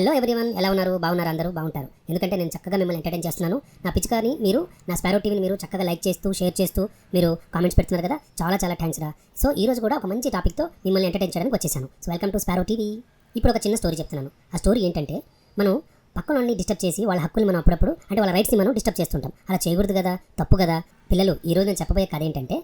Hello everyone, ఎలా ఉన్నారు? బాగున్నారు? అందరూ బాగుంటారు. ఎందుకంటే నేను చక్కగా మిమ్మల్ని ఎంటర్టైన్ చేస్తున్నాను. నా పిచ్కాని మీరు, నా స్పారో టీవీని మీరు చక్కగా లైక్ చేస్తూ, షేర్ చేస్తూ మీరు కామెంట్స్ పెడుతున్నారు కదా, చాలా చాలా థ్యాంక్స్ రా. సో ఈ రోజు కూడా ఒక మంచి టాపిక్తో మిమ్మల్ని ఎంటర్టైన్ చేయడానికి వచ్చేసాను. So welcome to sparrow TV. ఇప్పుడు ఒక చిన్న స్టోరీ చెప్తున్నాను. ఆ స్టోరీ ఏంటంటే, మనం పక్కన వాళ్ళని డిస్టర్బ్ చేసి వాళ్ళ హక్కులు మనం అప్పుడప్పుడు అంటే వాళ్ళ రైట్స్ని మనం డిస్టర్బ్ చేస్తుంటాం. అలా చేయకూడదు కదా, తప్పు కదా. పిల్లలు, ఈరోజు నేను చెప్పబోయే కథ ఏంటంటే,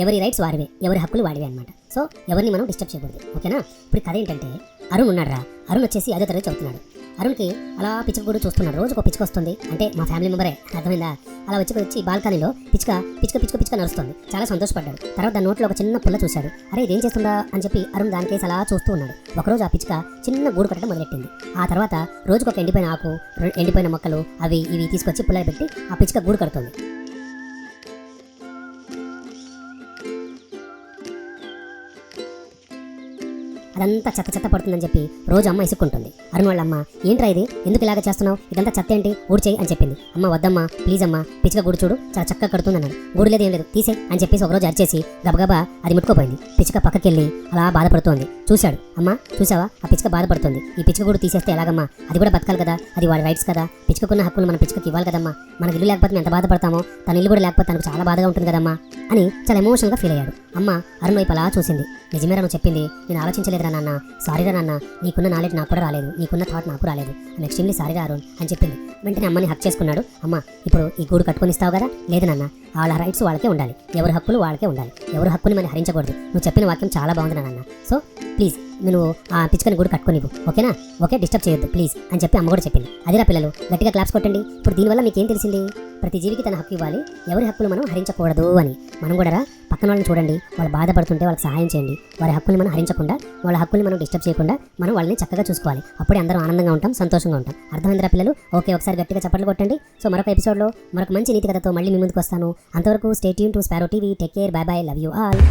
ఎవరి రైట్స్ వారివే, ఎవరి హక్కులు వాడివే అనమాట. సో ఎవరిని మనం డిస్టర్బ్ చేయకూడదు, ఓకేనా? ఇప్పుడు కథ ఏంటంటే, అరుణ్ ఉన్నాడు రా. అరుణ్ వచ్చేసి 5వ తరగతి చదువుతున్నాడు. అరుణ్కి అలా పిచ్చుక కూడా చూస్తున్నాడు. రోజు ఒక పిచ్చుక వస్తుంది, అంటే మా ఫ్యామిలీ మెంబరే, అర్థమైందా? అలా వచ్చి బాల్కనీలో పిచ్చుక నడుస్తుంది. చాలా సంతోషపడ్డాడు. తర్వాత దాని నోట్లో ఒక చిన్న పుల్ల చూశాడు. అరే ఇదేం చేస్తుందా అని చెప్పి అరుణ్ దానికేసి అలా చూస్తూ ఉన్నాడు. ఒకరోజు ఆ పిచ్చుక చిన్న గూడు కట్టడం మొదలెట్టింది. ఆ తర్వాత రోజుకు ఒక ఎండిపోయిన ఆకు, ఎండిపోయిన మొక్కలు అవి ఇవి తీసుకొచ్చి పుల్ల పెట్టి ఆ పిచ్చుక గూడు కడుతుంది. అదంతా చెత్త పడుతుందని చెప్పి రోజు అమ్మ ఇసుక్కుంటుంది. అరుణ్ వాళ్ళ అమ్మ, ఏంట్రా ఇది, ఎందుకు ఇలాగ చేస్తున్నావు, ఇదంతా చెత్త ఏంటి, ఊడ్చేయి అని చెప్పింది. అమ్మ, వద్దమ్మా ప్లీజ్ అమ్మా, పిచ్చుక గూడు చూడు చాలా చక్కగా కడుతుంది అన్నాడు. గూడు లేదు ఏం లేదు, తీసే అని చెప్పేసి ఒకరోజు అరిచేసి గబగబా అది ముట్టుకోపోయింది. పిచ్చుక పక్కకెళ్ళి అలా బాధపడుతోంది. చూశాడు. అమ్మ చూసావా, ఆ పిచ్చుక బాధపడుతుంది, ఈ పిచ్చుక గూడు తీసేస్తే ఎలాగమ్మా, అది కూడా బతకాలి కదా, అది వాడి రైట్స్ కదా, పిచ్చుకున్న హక్కులు మన పిచ్చుకకి ఇవ్వాలి కదమ్మా, మనకి ఇల్లు లేకపోతే ఎంత బాధపడతామో, తన ఇల్లు కూడా లేకపోతే తనకు చాలా బాధగా ఉంటుంది కదమ్మా అని చాలా ఎమోషనల్గా ఫీల్ అయ్యాడు. అమ్మ అరుణ్ వైపు అలా చూసింది. నిజమేరా నువ్వు చెప్పింది, నేను ఆలోచించలేదురా నాన్న, సారీరా నాన్న, నీకున్న నాలెడ్జ్ నాకు కూడా రాలేదు, నీకున్న థాట్ నాకు రాలేదు, ఐమ్ ఎక్స్ట్రీమ్లీ సారీరా అరుణ్ అని చెప్పింది. వెంటనే అమ్మని హక్ చేసుకున్నాడు. అమ్మ, ఇప్పుడు ఈ గూడు కట్టుకొని ఇస్తావు కదా? లేదు నాన్న, వాళ్ళ రైట్స్ వాళ్ళకే ఉండాలి, ఎవరి హక్కులు వాళ్ళకే ఉండాలి, ఎవరి హక్కుని మనం హరించకూడదు. నువ్వు చెప్పిన వాక్యం చాలా బాగుంది నాన్న. సో ప్లీజ్ నువ్వు ఆ పిచ్చుకని గూడు కట్టుకోనివ్వు, ఓకేనా? ఓకే, డిస్టర్బ్ చేయొద్దు ప్లీజ్ అని చెప్పి అమ్మ కూడా చెప్పింది. అదిరా పిల్లలు, గట్టిగా క్లాప్స్ కొట్టండి. ఇప్పుడు దీనివల్ల మీకేం తెలిసింది? ప్రతి జీవికి తన హక్కు ఇవ్వాలి, ఎవరి హక్కులు మనం హరించకూడదు అని. మనం కూడా పక్కన వాళ్ళని చూడండి, వాళ్ళు బాధపడుతుంటే వాళ్ళకి సహాయం చేయండి. వారి హక్కుల్ని మనం హరించకుండా, వాళ్ళ హక్కుల్ని మనం డిస్టర్బ్ చేయకుండా మనం వాళ్ళని చక్కగా చూసుకోవాలి. అప్పుడే అందరం ఆనందంగా ఉంటాం, సంతోషంగా ఉంటాం. అర్థమైందిరా పిల్లలు? ఓకే, ఒకసారి గట్టిగా చప్పట్లు కొట్టండి. సో మరొక ఎపిసోడ్లో మరొక మంచి నీతి కథతో మళ్ళీ మీ ముందుకు వస్తాను. అంతవరకు stay tune to sparrow TV. Take care, by by, love you all.